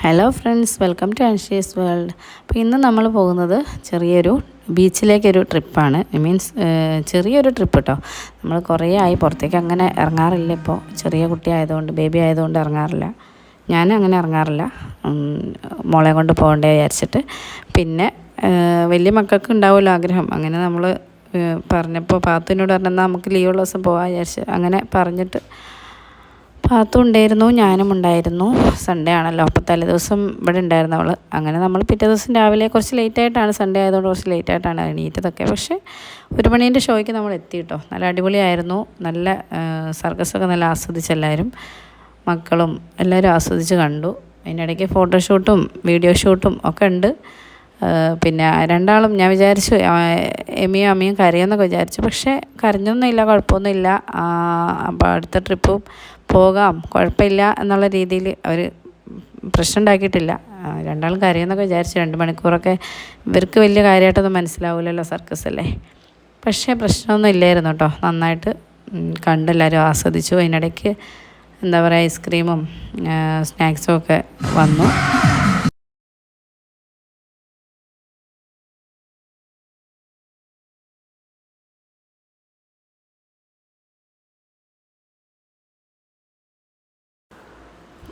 Hello friends, welcome to Anshi's world. അപ്പോൾ ഇന്ന് നമ്മൾ പോകുന്നത് ചെറിയൊരു ബീച്ചിലേക്കൊരു ട്രിപ്പാണ്. മീൻസ് ചെറിയൊരു ട്രിപ്പ് കേട്ടോ. നമ്മൾ കുറേ ആയി പുറത്തേക്ക് അങ്ങനെ ഇറങ്ങാറില്ല. ഇപ്പോൾ ചെറിയ കുട്ടി ആയതുകൊണ്ട്, ബേബി ആയതുകൊണ്ട് ഇറങ്ങാറില്ല. ഞാനും അങ്ങനെ ഇറങ്ങാറില്ല, മോളെ കൊണ്ട് പോകണ്ടേ വിചാരിച്ചിട്ട്. പിന്നെ വലിയ മക്കൾക്ക് ഉണ്ടാവുമല്ലോ ആഗ്രഹം. അങ്ങനെ നമ്മൾ പറഞ്ഞപ്പോൾ പാത്തുവിനോട് പറഞ്ഞാൽ നമുക്ക് ലീവുള്ള ദിവസം പോകാൻ വിചാരിച്ച് അങ്ങനെ പറഞ്ഞിട്ട് പാത്തും ഉണ്ടായിരുന്നു, ഞാനും ഉണ്ടായിരുന്നു. സൺഡേ ആണല്ലോ, അപ്പോൾ തലേ ദിവസം ഇവിടെ ഉണ്ടായിരുന്നു അവൾ. അങ്ങനെ നമ്മൾ പിറ്റേ ദിവസം രാവിലെ കുറച്ച് ലേറ്റായിട്ടാണ്, സൺഡേ ആയതുകൊണ്ട് കുറച്ച് ലേറ്റായിട്ടാണ് എണീറ്റതൊക്കെ. പക്ഷേ 1 മണീൻ്റെ ഷോയ്ക്ക് നമ്മൾ എത്തി കേട്ടോ. നല്ല അടിപൊളിയായിരുന്നു. നല്ല സർക്കസൊക്കെ നല്ല ആസ്വദിച്ചെല്ലാവരും, മക്കളും എല്ലാവരും ആസ്വദിച്ച് കണ്ടു. അതിനിടയ്ക്ക് ഫോട്ടോഷൂട്ടും വീഡിയോ ഷൂട്ടും ഒക്കെ ഉണ്ട്. പിന്നെ രണ്ടാളും ഞാൻ വിചാരിച്ചു എമിയും അമ്മയും കരയുമെന്നൊക്കെ വിചാരിച്ചു. പക്ഷേ കരഞ്ഞൊന്നുമില്ല, കുഴപ്പമൊന്നുമില്ല. അപ്പോൾ അടുത്ത ട്രിപ്പും പോകാം, കുഴപ്പമില്ല എന്നുള്ള രീതിയിൽ അവർ പ്രശ്നം ഉണ്ടാക്കിയിട്ടില്ല. രണ്ടാളും കരയുമെന്നൊക്കെ വിചാരിച്ചു. 2 മണിക്കൂറൊക്കെ ഇവർക്ക് വലിയ കാര്യമായിട്ടൊന്നും മനസ്സിലാവില്ലല്ലോ, സർക്കസ് അല്ലേ. പക്ഷേ പ്രശ്നമൊന്നും ഇല്ലായിരുന്നു കേട്ടോ. നന്നായിട്ട് കണ്ടെല്ലാവരും ആസ്വദിച്ചു. അതിനിടയ്ക്ക് എന്താ പറയുക, ഐസ്ക്രീമും സ്നാക്സും ഒക്കെ വന്നു.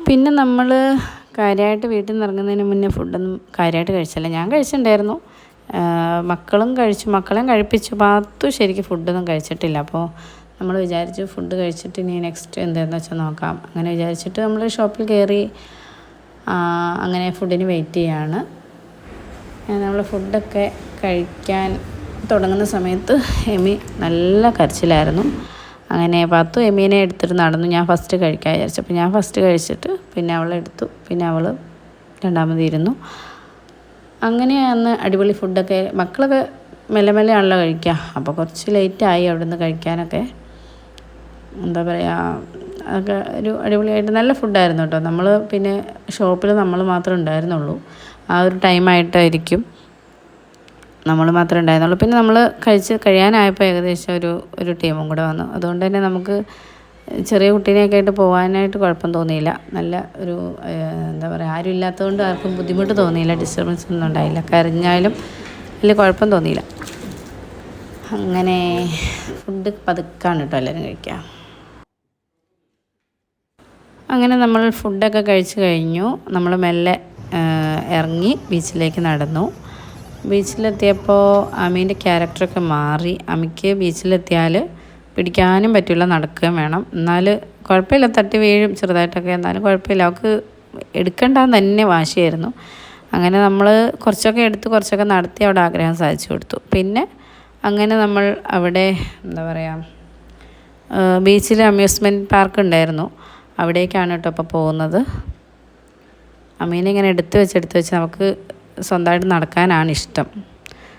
പിന്നെ നമ്മൾ കാര്യമായിട്ട് വീട്ടിൽ നിന്ന് ഇറങ്ങുന്നതിന് മുന്നേ ഫുഡൊന്നും കാര്യമായിട്ട് കഴിച്ചില്ല. ഞാൻ കഴിച്ചിട്ടുണ്ടായിരുന്നു, മക്കളും കഴിച്ചു, മക്കളെയും കഴിപ്പിച്ചു. പാത്തു ശരിക്കും ഫുഡൊന്നും കഴിച്ചിട്ടില്ല. അപ്പോൾ നമ്മൾ വിചാരിച്ചു ഫുഡ് കഴിച്ചിട്ട് ഇനി നെക്സ്റ്റ് എന്താണെന്ന് വെച്ചാൽ നോക്കാം. അങ്ങനെ വിചാരിച്ചിട്ട് നമ്മൾ ഷോപ്പിൽ കയറി അങ്ങനെ ഫുഡിന് വെയിറ്റ് ചെയ്യാണ്. നമ്മൾ ഫുഡൊക്കെ കഴിക്കാൻ തുടങ്ങുന്ന സമയത്ത് എമി നല്ല കരച്ചിലായിരുന്നു. അങ്ങനെ പാത്തു എമീനെ എടുത്തിട്ട് നടന്നു. ഞാൻ ഫസ്റ്റ് കഴിക്കാൻ വിചാരിച്ചു. അപ്പോൾ ഞാൻ ഫസ്റ്റ് കഴിച്ചിട്ട് പിന്നെ അവളെ എടുത്തു. പിന്നെ അവൾ രണ്ടാമത് ഇരുന്നു. അങ്ങനെ അന്ന് അടിപൊളി ഫുഡൊക്കെ. മക്കളൊക്കെ മെല്ലെ മെല്ലെ ആണല്ലോ കഴിക്കുക. അപ്പോൾ കുറച്ച് ലേറ്റായി അവിടെ നിന്ന് കഴിക്കാനൊക്കെ. എന്താ പറയുക, അതൊക്കെ ഒരു അടിപൊളിയായിട്ട് നല്ല ഫുഡായിരുന്നു കേട്ടോ. നമ്മൾ പിന്നെ ഷോപ്പിൽ നമ്മൾ മാത്രമേ ഉണ്ടായിരുന്നുള്ളൂ. ആ ഒരു ടൈമായിട്ടായിരിക്കും നമ്മൾ മാത്രമേ ഉണ്ടായിരുന്നുള്ളൂ. പിന്നെ നമ്മൾ കഴിയാനായപ്പോൾ ഏകദേശം ഒരു ടീമും കൂടെ വന്നു. അതുകൊണ്ട് തന്നെ നമുക്ക് ചെറിയ കുട്ടീനെയൊക്കെ ആയിട്ട് പോകാനായിട്ട് കുഴപ്പം തോന്നിയില്ല. നല്ല ഒരു എന്താ പറയുക, ആരും ഇല്ലാത്തതുകൊണ്ട് ആർക്കും ബുദ്ധിമുട്ട് തോന്നിയില്ല, ഡിസ്റ്റർബൻസ് ഒന്നും ഉണ്ടായില്ല. കരഞ്ഞാലും വലിയ കുഴപ്പം തോന്നിയില്ല. അങ്ങനെ ഫുഡ് പതുക്കാണ് കേട്ടോ എല്ലാവരും കഴിക്കുക. അങ്ങനെ നമ്മൾ ഫുഡൊക്കെ കഴിച്ച് കഴിഞ്ഞു. നമ്മൾ മെല്ലെ ഇറങ്ങി ബീച്ചിലേക്ക് നടന്നു. ബീച്ചിലെത്തിയപ്പോൾ അമീൻ്റെ ക്യാരക്ടറൊക്കെ മാറി. അമ്മയ്ക്ക് ബീച്ചിലെത്തിയാൽ പിടിക്കാനും പറ്റില്ല, നടക്കുകയും വേണം. എന്നാൽ കുഴപ്പമില്ല, തട്ടി വീഴും ചെറുതായിട്ടൊക്കെ, എന്നാലും കുഴപ്പമില്ല. അവൾക്ക് എടുക്കണ്ടെന്ന് തന്നെ വാശിയായിരുന്നു. അങ്ങനെ നമ്മൾ കുറച്ചൊക്കെ എടുത്ത് കുറച്ചൊക്കെ നടത്തി അവിടെ ആഗ്രഹം സാധിച്ചു കൊടുത്തു. പിന്നെ അങ്ങനെ നമ്മൾ അവിടെ എന്താ പറയുക, ബീച്ചിൽ അമ്യൂസ്മെൻറ്റ് പാർക്ക് ഉണ്ടായിരുന്നു, അവിടേക്കാണ് കേട്ടോ ഇപ്പോൾ പോകുന്നത്. അമീനെ ഇങ്ങനെ എടുത്ത് വെച്ച് നമുക്ക് സ്വന്തമായിട്ട് നടക്കാനാണ് ഇഷ്ടം.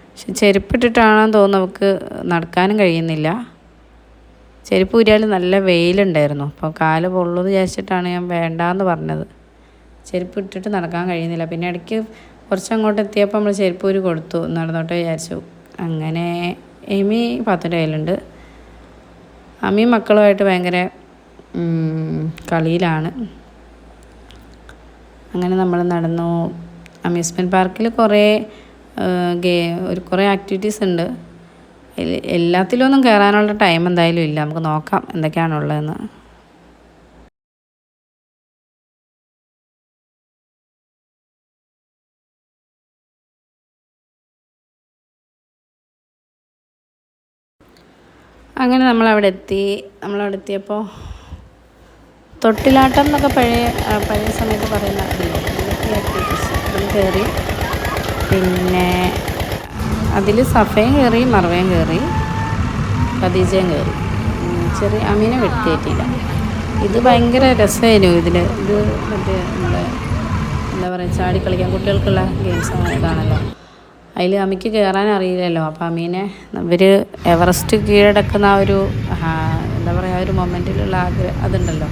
പക്ഷെ ചെരുപ്പിട്ടിട്ടാണെന്ന് തോന്നുന്നു നമുക്ക് നടക്കാനും കഴിയുന്നില്ല. ചെരുപ്പ് ഊരിയാൽ നല്ല വെയിലുണ്ടായിരുന്നു. അപ്പോൾ കാല് പൊള്ളുമെന്ന് വിചാരിച്ചിട്ടാണ് ഞാൻ വേണ്ടാന്ന് പറഞ്ഞത്. ചെരുപ്പ് ഇട്ടിട്ട് നടക്കാൻ കഴിയുന്നില്ല. പിന്നെ ഇടയ്ക്ക് കുറച്ചങ്ങോട്ട് എത്തിയപ്പോൾ നമ്മൾ ചെരുപ്പ് ഊരി കൊടുത്തു, നടന്നോട്ടെ വിചാരിച്ചു. അങ്ങനെ എമി പാത്തുൻ്റെ കയ്യിലുണ്ട്. അമ്മയും മക്കളുമായിട്ട് ഭയങ്കര കളിയിലാണ്. അങ്ങനെ നമ്മൾ നടന്നു. അമ്യൂസ്മെൻറ്റ് പാർക്കിൽ കുറേ കുറേ ആക്ടിവിറ്റീസ് ഉണ്ട്. എല്ലാത്തിലൊന്നും കയറാനുള്ള ടൈം എന്തായാലും ഇല്ല. നമുക്ക് നോക്കാം എന്തൊക്കെയാണുള്ളതെന്ന്. അങ്ങനെ നമ്മളവിടെ എത്തിയപ്പോൾ തൊട്ടിലാട്ടം എന്നൊക്കെ പഴയ സമയത്ത് പറയുന്ന ആക്ടിവിറ്റീസ് അതിൽ കയറി. പിന്നെ അതിൽ സഫയും കയറി, മറവയും കയറി, ഖദീജയും കയറി. ചെറിയ അമീനെ വെട്ടിയേറ്റില്ല. ഇത് ഭയങ്കര രസമായിരുന്നു. ഇത് മറ്റേ നമ്മുടെ എന്താ പറയുക, ചാടിക്കളിക്കാൻ കുട്ടികൾക്കുള്ള ഗെയിംസ് ഇതാണല്ലോ. അതിൽ അമ്മയ്ക്ക് കയറാൻ അറിയില്ലല്ലോ. അപ്പോൾ അമീനെ ഇവർ എവറസ്റ്റ് കീഴടക്കുന്ന ആ ഒരു എന്താ പറയുക, ആ ഒരു മൊമെൻറ്റിലുള്ള അതുണ്ടല്ലോ,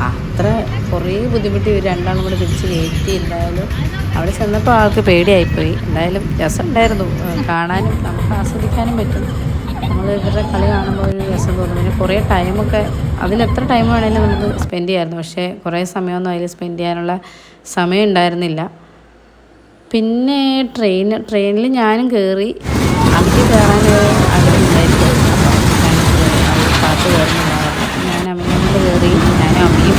അത്ര കുറേ ബുദ്ധിമുട്ടി ഇവർ രണ്ടാളും കൂടെ പിടിച്ച് കയറ്റി. എന്തായാലും അവിടെ ചെന്നപ്പോൾ ആൾക്ക് പേടിയായിപ്പോയി. എന്തായാലും രസമുണ്ടായിരുന്നു, കാണാനും നമുക്ക് ആസ്വദിക്കാനും പറ്റും. നമ്മൾ ഇവരുടെ കളി കാണുമ്പോൾ ഒരു രസം തോന്നും. പിന്നെ കുറേ ടൈമൊക്കെ അതിലെത്ര ടൈം വേണമെങ്കിലും നമുക്ക് സ്പെൻഡ് ചെയ്യാമായിരുന്നു. പക്ഷേ കുറേ സമയമൊന്നും അതിൽ സ്പെൻഡ് ചെയ്യാനുള്ള സമയം ഉണ്ടായിരുന്നില്ല. പിന്നെ ട്രെയിനിൽ ഞാനും കയറി. അതിൽ കയറാൻ ആഗ്രഹമുണ്ടായിരിക്കും. അപ്പോൾ കാത്ത് കയറുന്നുണ്ടായിരുന്നു. ഞാൻ അമ്മയും കൊണ്ട് കയറി. ഞാനും അമ്മയും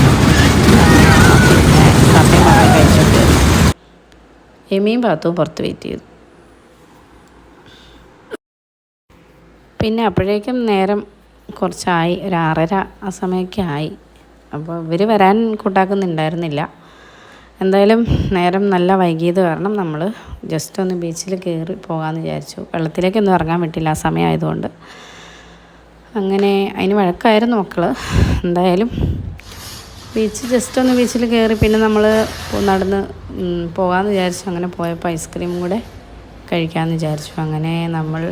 പിന്നെ കപ്പയും മാത്രം കഴിച്ചിട്ട് എമിയും പാത്തും പുറത്ത് വെയിറ്റ് ചെയ്തു. പിന്നെ അപ്പോഴേക്കും നേരം കുറച്ചായി, ഒരു 6:30 ആ സമയമൊക്കെ ആയി. അപ്പോൾ ഇവർ വരാൻ കൂട്ടാക്കുന്നുണ്ടായിരുന്നില്ല. എന്തായാലും നേരം നല്ല വൈകിയത് കാരണം നമ്മൾ ജസ്റ്റ് ഒന്ന് ബീച്ചിൽ കയറി പോകാമെന്ന് വിചാരിച്ചു. വെള്ളത്തിലേക്കൊന്നും ഇറങ്ങാൻ പറ്റില്ല ആ സമയമായതുകൊണ്ട്. അങ്ങനെ അതിന് വഴക്കായിരുന്നു മക്കൾ. എന്തായാലും ജസ്റ്റ് ഒന്ന് ബീച്ചിൽ കയറി പിന്നെ നമ്മൾ നടന്ന് പോകാമെന്ന് വിചാരിച്ചു. അങ്ങനെ പോയപ്പോൾ ഐസ്ക്രീമും കൂടെ കഴിക്കാമെന്ന് വിചാരിച്ചു. അങ്ങനെ നമ്മൾ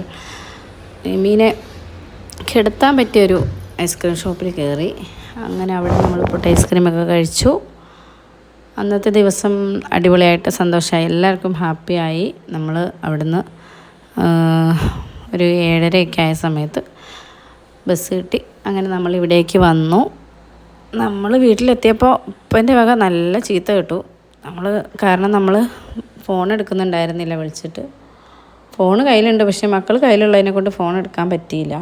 മീനെ കിടത്താൻ പറ്റിയൊരു ഐസ്ക്രീം ഷോപ്പിൽ കയറി. അങ്ങനെ അവിടെ നമ്മൾ പൊട്ട ഐസ്ക്രീമൊക്കെ കഴിച്ചു. അന്നത്തെ ദിവസം അടിപൊളിയായിട്ട് സന്തോഷമായി, എല്ലാവർക്കും ഹാപ്പിയായി. നമ്മൾ അവിടുന്ന് ഒരു 7:30 ആയ സമയത്ത് ബസ് കിട്ടി. അങ്ങനെ നമ്മൾ ഇവിടേക്ക് വന്നു. നമ്മൾ വീട്ടിലെത്തിയപ്പോൾ ഉപ്പൻ്റെ വക നല്ല ചീത്ത കിട്ടു. കാരണം നമ്മൾ ഫോൺ എടുക്കുന്നുണ്ടായിരുന്നില്ല വിളിച്ചിട്ട്. ഫോൺ കയ്യിലുണ്ട്, പക്ഷേ മക്കൾ കയ്യിലുള്ളതിനെ കൊണ്ട് ഫോൺ എടുക്കാൻ പറ്റിയില്ല.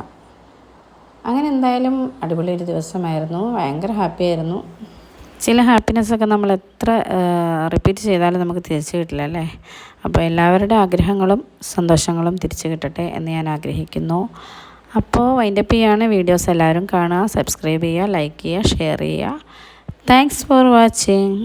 അങ്ങനെ എന്തായാലും അടിപൊളി ഒരു ദിവസമായിരുന്നു. ഭയങ്കര ഹാപ്പിയായിരുന്നു. ചില ഹാപ്പിനെസ്സൊക്കെ നമ്മൾ എത്ര റിപ്പീറ്റ് ചെയ്താലും നമുക്ക് തിരിച്ചു കിട്ടില്ല അല്ലേ. അപ്പോൾ എല്ലാവരുടെ ആഗ്രഹങ്ങളും സന്തോഷങ്ങളും തിരിച്ചു കിട്ടട്ടെ എന്ന് ഞാൻ ആഗ്രഹിക്കുന്നു. അപ്പോൾ വൈൻഡപ്പ് ചെയ്യാണ്. വീഡിയോസ് എല്ലാവരും കാണുക, സബ്സ്ക്രൈബ് ചെയ്യുക, ലൈക്ക് ചെയ്യുക, ഷെയർ ചെയ്യുക. Thanks for watching.